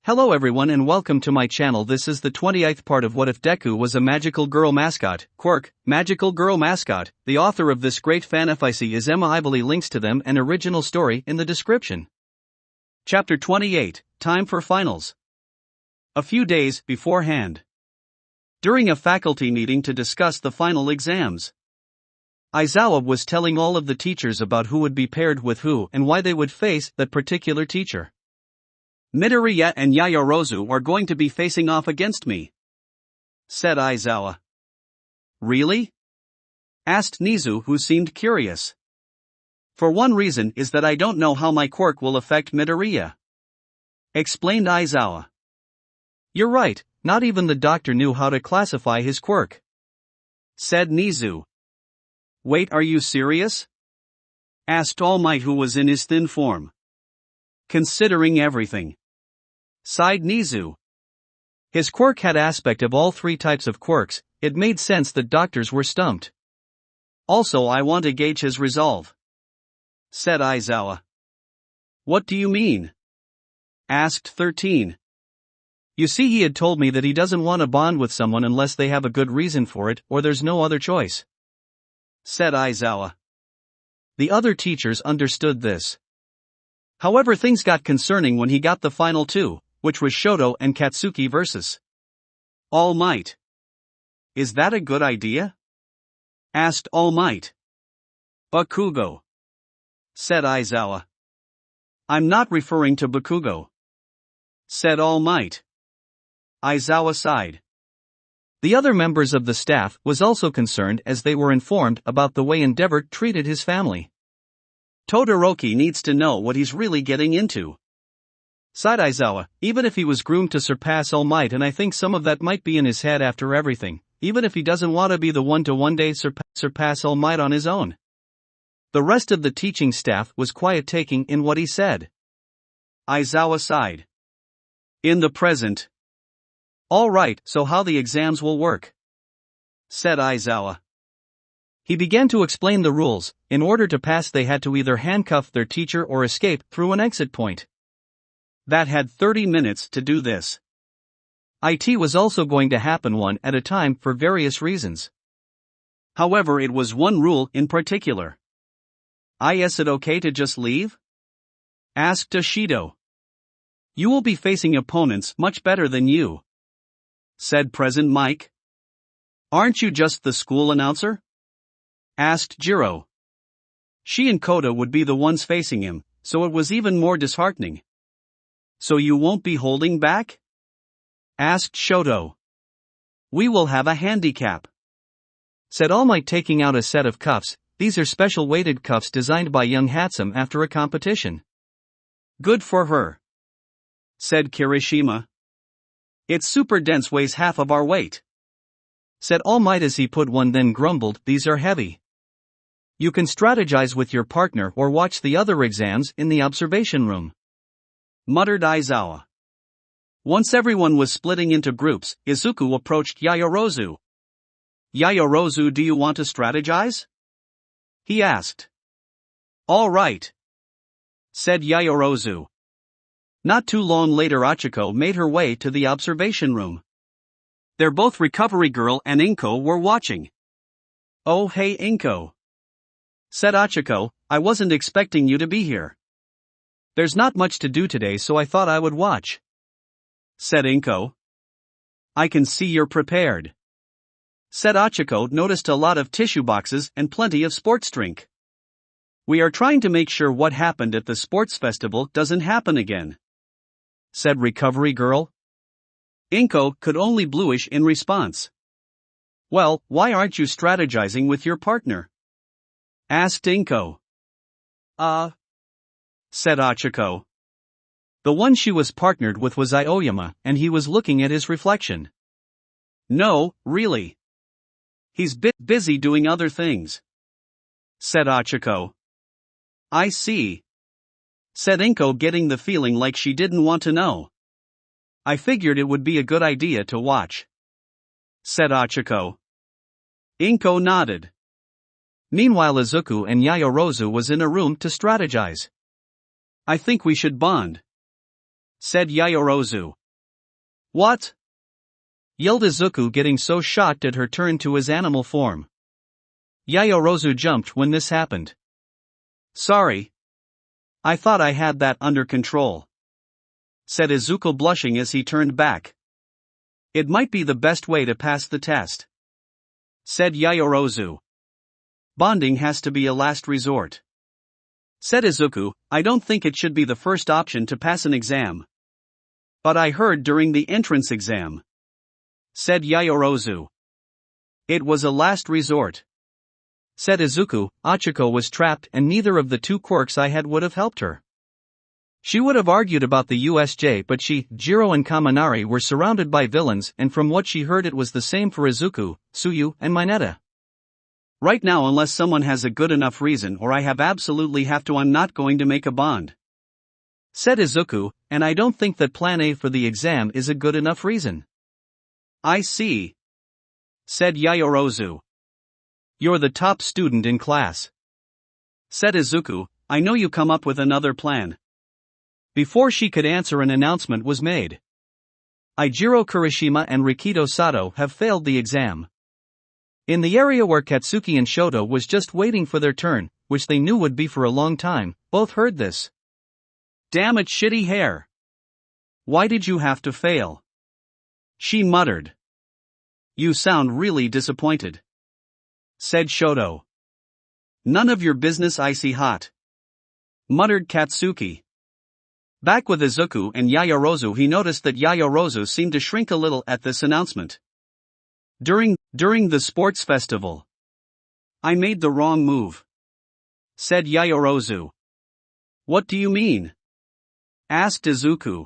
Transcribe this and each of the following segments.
Hello everyone and welcome to my channel. This is the 20th part of What If Deku Was a Magical Girl Mascot, Quirk, Magical Girl Mascot. The author of this great fanfic is Emma. I will leave links to them and original story in the description. Chapter 28, Time for Finals. A few days beforehand. During a faculty meeting to discuss the final exams, Aizawa was telling all of the teachers about who would be paired with who and why they would face that particular teacher. Midoriya and Yaoyorozu are going to be facing off against me, said Aizawa. Really? Asked Nizu, who seemed curious. For one reason is that I don't know how my quirk will affect Midoriya, explained Aizawa. You're right, not even the doctor knew how to classify his quirk, said Nizu. Wait, are you serious? Asked All Might, who was in his thin form. Considering everything, sighed Nizu. His quirk had aspect of all three types of quirks. It made sense that doctors were stumped. Also, I want to gauge his resolve, said Aizawa. What do you mean? Asked 13. You see, he had told me that he doesn't want to bond with someone unless they have a good reason for it or there's no other choice, said Aizawa. The other teachers understood this. However, things got concerning when he got the final two, which was Shoto and Katsuki versus All Might. Is that a good idea? Asked All Might. Bakugo, said Aizawa. I'm not referring to Bakugo, said All Might. Aizawa sighed. The other members of the staff was also concerned as they were informed about the way Endeavor treated his family. Todoroki needs to know what he's really getting into, sighed Aizawa. Even if he was groomed to surpass All Might, and I think some of that might be in his head after everything, even if he doesn't want to be the one to one day surpass All Might on his own. The rest of the teaching staff was quiet, taking in what he said. Aizawa sighed. In the present. All right, so how the exams will work, said Aizawa. He began to explain the rules. In order to pass, they had to either handcuff their teacher or escape through an exit point. That had 30 minutes to do this. It was also going to happen one at a time for various reasons. However, it was one rule in particular. Is it okay to just leave? Asked Ashido. You will be facing opponents much better than you, said Present Mike. Aren't you just the school announcer? Asked Jiro. She and Kota would be the ones facing him, so it was even more disheartening. So you won't be holding back? Asked Shoto. We will have a handicap, said All Might, taking out a set of cuffs. These are special weighted cuffs designed by young Hatsum after a competition. Good for her, said Kirishima. It's super dense, weighs half of our weight, said All Might as he put one, then grumbled, these are heavy. You can strategize with your partner or watch the other exams in the observation room, muttered Aizawa. Once everyone was splitting into groups, Izuku approached Yaoyorozu. Yaoyorozu, do you want to strategize? He asked. All right, said Yaoyorozu. Not too long later, Achiko made her way to the observation room. They're both Recovery Girl and Inko were watching. Oh hey Inko, said Achiko, I wasn't expecting you to be here. There's not much to do today, so I thought I would watch, said Inko. I can see you're prepared, said Achiko. Noticed a lot of tissue boxes and plenty of sports drink. We are trying to make sure what happened at the sports festival doesn't happen again, said Recovery Girl. Inko could only bluish in response. Well, why aren't you strategizing with your partner? Asked Inko. Said Achiko. The one she was partnered with was Aoyama, and he was looking at his reflection. No, really. He's busy doing other things, said Achiko. I see, said Inko, getting the feeling like she didn't want to know. I figured it would be a good idea to watch, said Achiko. Inko nodded. Meanwhile, Izuku and Yaoyorozu was in a room to strategize. I think we should bond, said Yayorozu. What? Yelled Izuku, getting so shocked at her turn to his animal form. Yayorozu jumped when this happened. Sorry. I thought I had that under control, said Izuku, blushing as he turned back. It might be the best way to pass the test, said Yayorozu. Bonding has to be a last resort, said Izuku. I don't think it should be the first option to pass an exam. But I heard during the entrance exam, said Yayorozu. It was a last resort, said Izuku. Achiko was trapped and neither of the two quirks I had would have helped her. She would have argued about the USJ, but she, Jiro and Kaminari were surrounded by villains, and from what she heard it was the same for Izuku, Tsuyu, and Mineta. Right now, unless someone has a good enough reason or I absolutely have to, I'm not going to make a bond, said Izuku, and I don't think that plan A for the exam is a good enough reason. I see, said Yayorozu. You're the top student in class, said Izuku. I know you come up with another plan. Before she could answer, an announcement was made. Ijiro Kirishima and Rikito Sato have failed the exam. In the area where Katsuki and Shoto was just waiting for their turn, which they knew would be for a long time, both heard this. Damn it, shitty hair. Why did you have to fail? She muttered. You sound really disappointed, said Shoto. None of your business, icy hot, muttered Katsuki. Back with Izuku and Yayorozu, he noticed that Yayorozu seemed to shrink a little at this announcement. During the sports festival, I made the wrong move, said Yayorozu. What do you mean? Asked Izuku.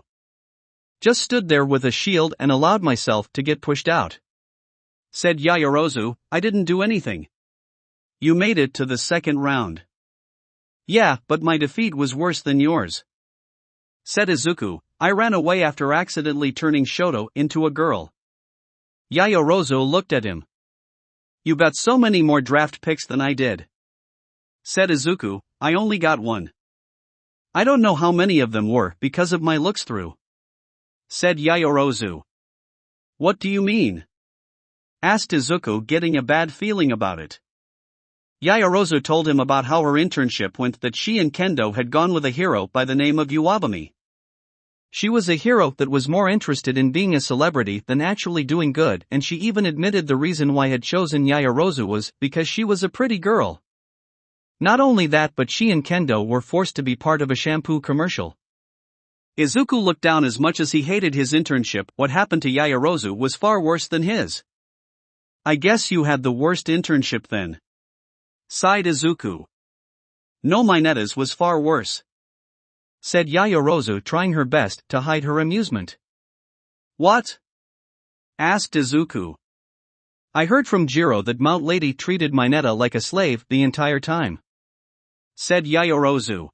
Just stood there with a shield and allowed myself to get pushed out, said Yayorozu. I didn't do anything. You made it to the second round. Yeah, but my defeat was worse than yours, said Izuku. I ran away after accidentally turning Shoto into a girl. Yayorozu looked at him. You got so many more draft picks than I did, said Izuku. I only got one. I don't know how many of them were because of my looks through, said Yayorozu. What do you mean? Asked Izuku, getting a bad feeling about it. Yayorozu told him about how her internship went, that she and Kendo had gone with a hero by the name of Iwabumi. She was a hero that was more interested in being a celebrity than actually doing good, and she even admitted the reason why had chosen Yayorozu was because she was a pretty girl. Not only that, but she and Kendo were forced to be part of a shampoo commercial. Izuku looked down. As much as he hated his internship, what happened to Yayorozu was far worse than his. I guess you had the worst internship then, sighed Izuku. No, Mineta's was far worse, said Yayorozu, trying her best to hide her amusement. What? Asked Izuku. I heard from Jiro that Mount Lady treated Mineta like a slave the entire time, said Yayorozu.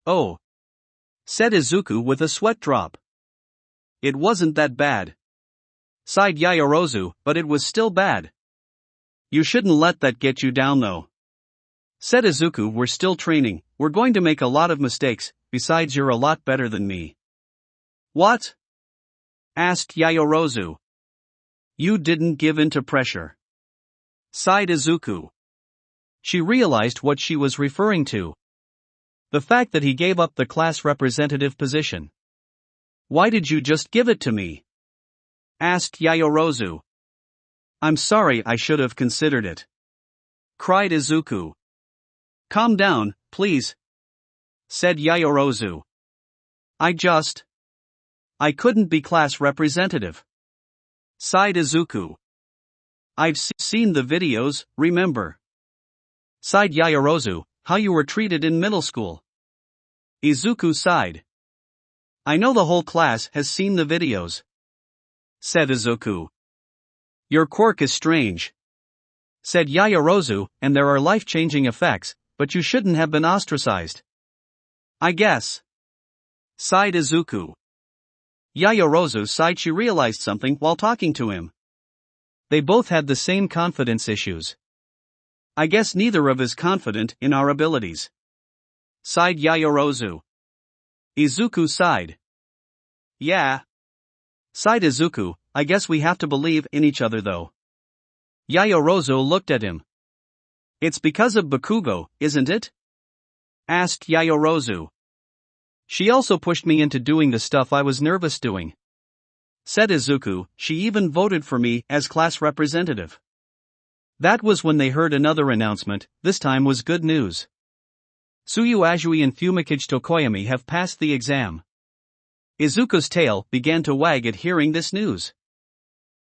Oh, said Izuku with a sweat drop. It wasn't that bad, sighed Yayorozu, but it was still bad. You shouldn't let that get you down though, said Izuku. We're still training, we're going to make a lot of mistakes, besides you're a lot better than me. What? Asked Yayorozu. You didn't give in to pressure, sighed Izuku. She realized what she was referring to. The fact that he gave up the class representative position. Why did you just give it to me? Asked Yayorozu. I'm sorry, I should have considered it, cried Izuku. Calm down, please, said Yayorozu. I couldn't be class representative, sighed Izuku. I've seen the videos, remember? Sighed Yayorozu, how you were treated in middle school. Izuku sighed. I know the whole class has seen the videos, said Izuku. Your quirk is strange, said Yayorozu, and there are life-changing effects, but you shouldn't have been ostracized. I guess, sighed Izuku. Yayorozu sighed. She realized something while talking to him. They both had the same confidence issues. I guess neither of us is confident in our abilities, sighed Yayorozu. Izuku sighed. Yeah. Sighed Izuku, I guess we have to believe in each other though. Yaoyorozu looked at him. It's because of Bakugo, isn't it? Asked Yaoyorozu. She also pushed me into doing the stuff I was nervous doing. Said Izuku, she even voted for me as class representative. That was when they heard another announcement, this time was good news. Tsuyu Azui and Fumikage Tokoyami have passed the exam. Izuku's tail began to wag at hearing this news.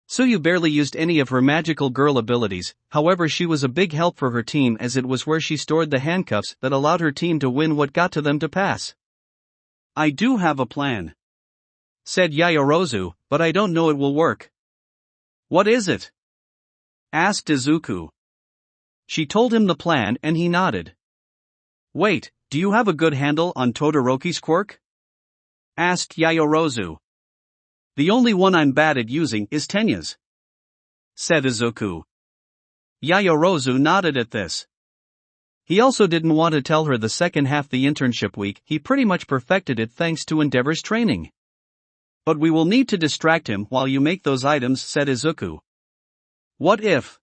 Tsuyu barely used any of her magical girl abilities, however she was a big help for her team as it was where she stored the handcuffs that allowed her team to win what got to them to pass. I do have a plan. Said Yaoyorozu, but I don't know it will work. What is it? Asked Izuku. She told him the plan and he nodded. Wait, do you have a good handle on Todoroki's quirk? Asked Yaoyorozu. The only one I'm bad at using is Tenya's. Said Izuku. Yaoyorozu nodded at this. He also didn't want to tell her the second half the internship week he pretty much perfected it thanks to Endeavor's training. But we will need to distract him while you make those items, said Izuku. What if?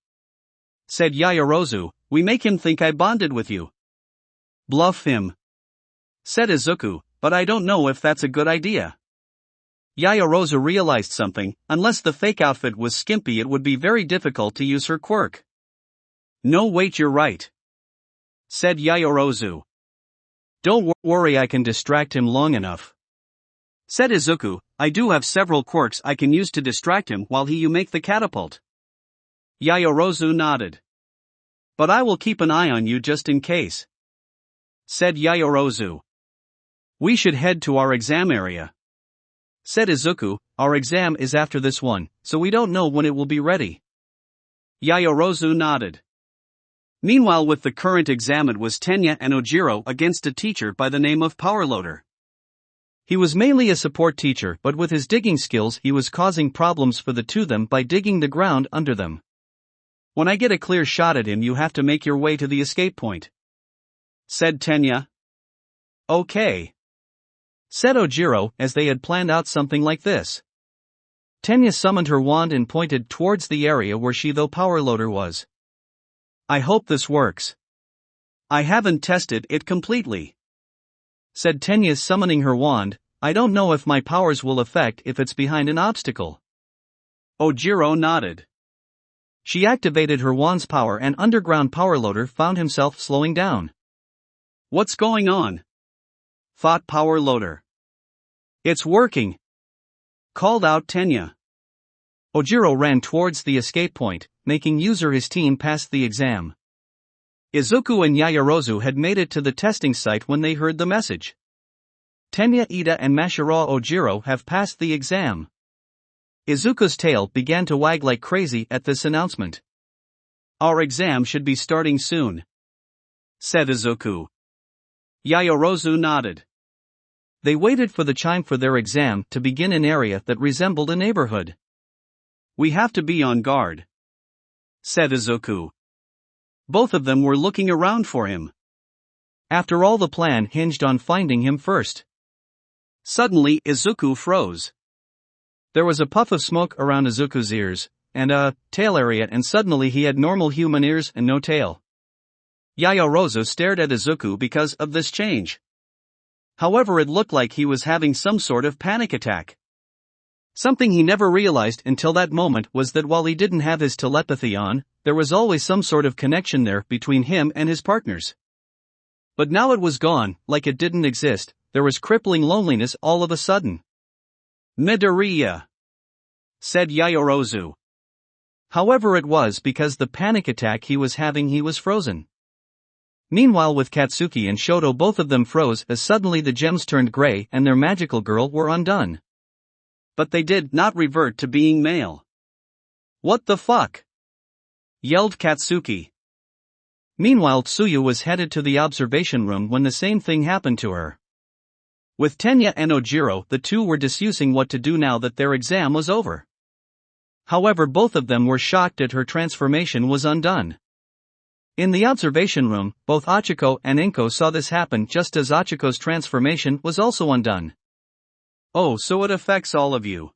Said Yaoyorozu, we make him think I bonded with you. Bluff him. Said Izuku, but I don't know if that's a good idea. Yaoyorozu realized something, unless the fake outfit was skimpy it would be very difficult to use her quirk. No wait you're right. Said Yaoyorozu. Don't worry I can distract him long enough. Said Izuku, I do have several quirks I can use to distract him while you make the catapult. Yaoyorozu nodded. But I will keep an eye on you just in case. Said Yaoyorozu. We should head to our exam area. Said Izuku, our exam is after this one, so we don't know when it will be ready. Yaoyorozu nodded. Meanwhile with the current exam it was Tenya and Ojiro against a teacher by the name of Powerloader. He was mainly a support teacher but with his digging skills he was causing problems for the two of them by digging the ground under them. When I get a clear shot at him you have to make your way to the escape point. Said Tenya. Okay. Said Ojiro as they had planned out something like this. Tenya summoned her wand and pointed towards the area where Powerloader was. I hope this works. I haven't tested it completely. Said Tenya summoning her wand, I don't know if my powers will affect if it's behind an obstacle. Ojiro nodded. She activated her wand's power and underground Powerloader found himself slowing down. What's going on? Thought Powerloader. It's working. Called out Tenya. Ojiro ran towards the escape point, making his team pass the exam. Izuku and Yaoyorozu had made it to the testing site when they heard the message. Tenya, Ida and Mashiro Ojiro have passed the exam. Izuku's tail began to wag like crazy at this announcement. Our exam should be starting soon. Said Izuku. Yaoyorozu nodded. They waited for the chime for their exam to begin in an area that resembled a neighborhood. We have to be on guard. Said Izuku. Both of them were looking around for him. After all the plan hinged on finding him first. Suddenly Izuku froze. There was a puff of smoke around Izuku's ears, and a tail area and suddenly he had normal human ears and no tail. Yaoyorozu stared at Izuku because of this change. However it looked like he was having some sort of panic attack. Something he never realized until that moment was that while he didn't have his telepathy on, there was always some sort of connection there between him and his partners. But now it was gone, like it didn't exist, there was crippling loneliness all of a sudden. Midoriya. Said Yaoyorozu. However it was because the panic attack he was having he was frozen. Meanwhile with Katsuki and Shoto both of them froze as suddenly the gems turned gray and their magical girl were undone. But they did not revert to being male. What the fuck? Yelled Katsuki. Meanwhile Tsuyu was headed to the observation room when the same thing happened to her. With Tenya and Ojiro the two were discussing what to do now that their exam was over. However both of them were shocked that her transformation was undone. In the observation room, both Achiko and Inko saw this happen just as Achiko's transformation was also undone. Oh, so it affects all of you,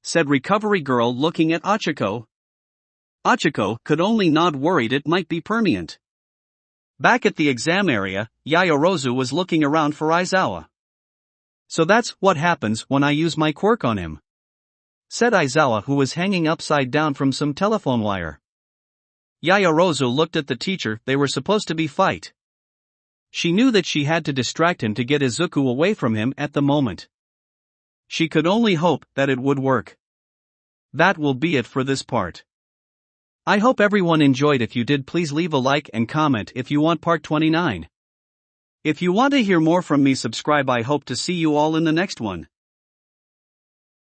said Recovery Girl looking at Ochako. Ochako could only nod, worried it might be permanent. Back at the exam area, Yayorozu was looking around for Aizawa. So that's what happens when I use my quirk on him, said Aizawa, who was hanging upside down from some telephone wire. Yayorozu looked at the teacher. They were supposed to be fight. She knew that she had to distract him to get Izuku away from him at the moment. She could only hope that it would work. That will be it for this part. I hope everyone enjoyed. If you did, please leave a like and comment if you want part 29. If you want to hear more from me, subscribe. I hope to see you all in the next one.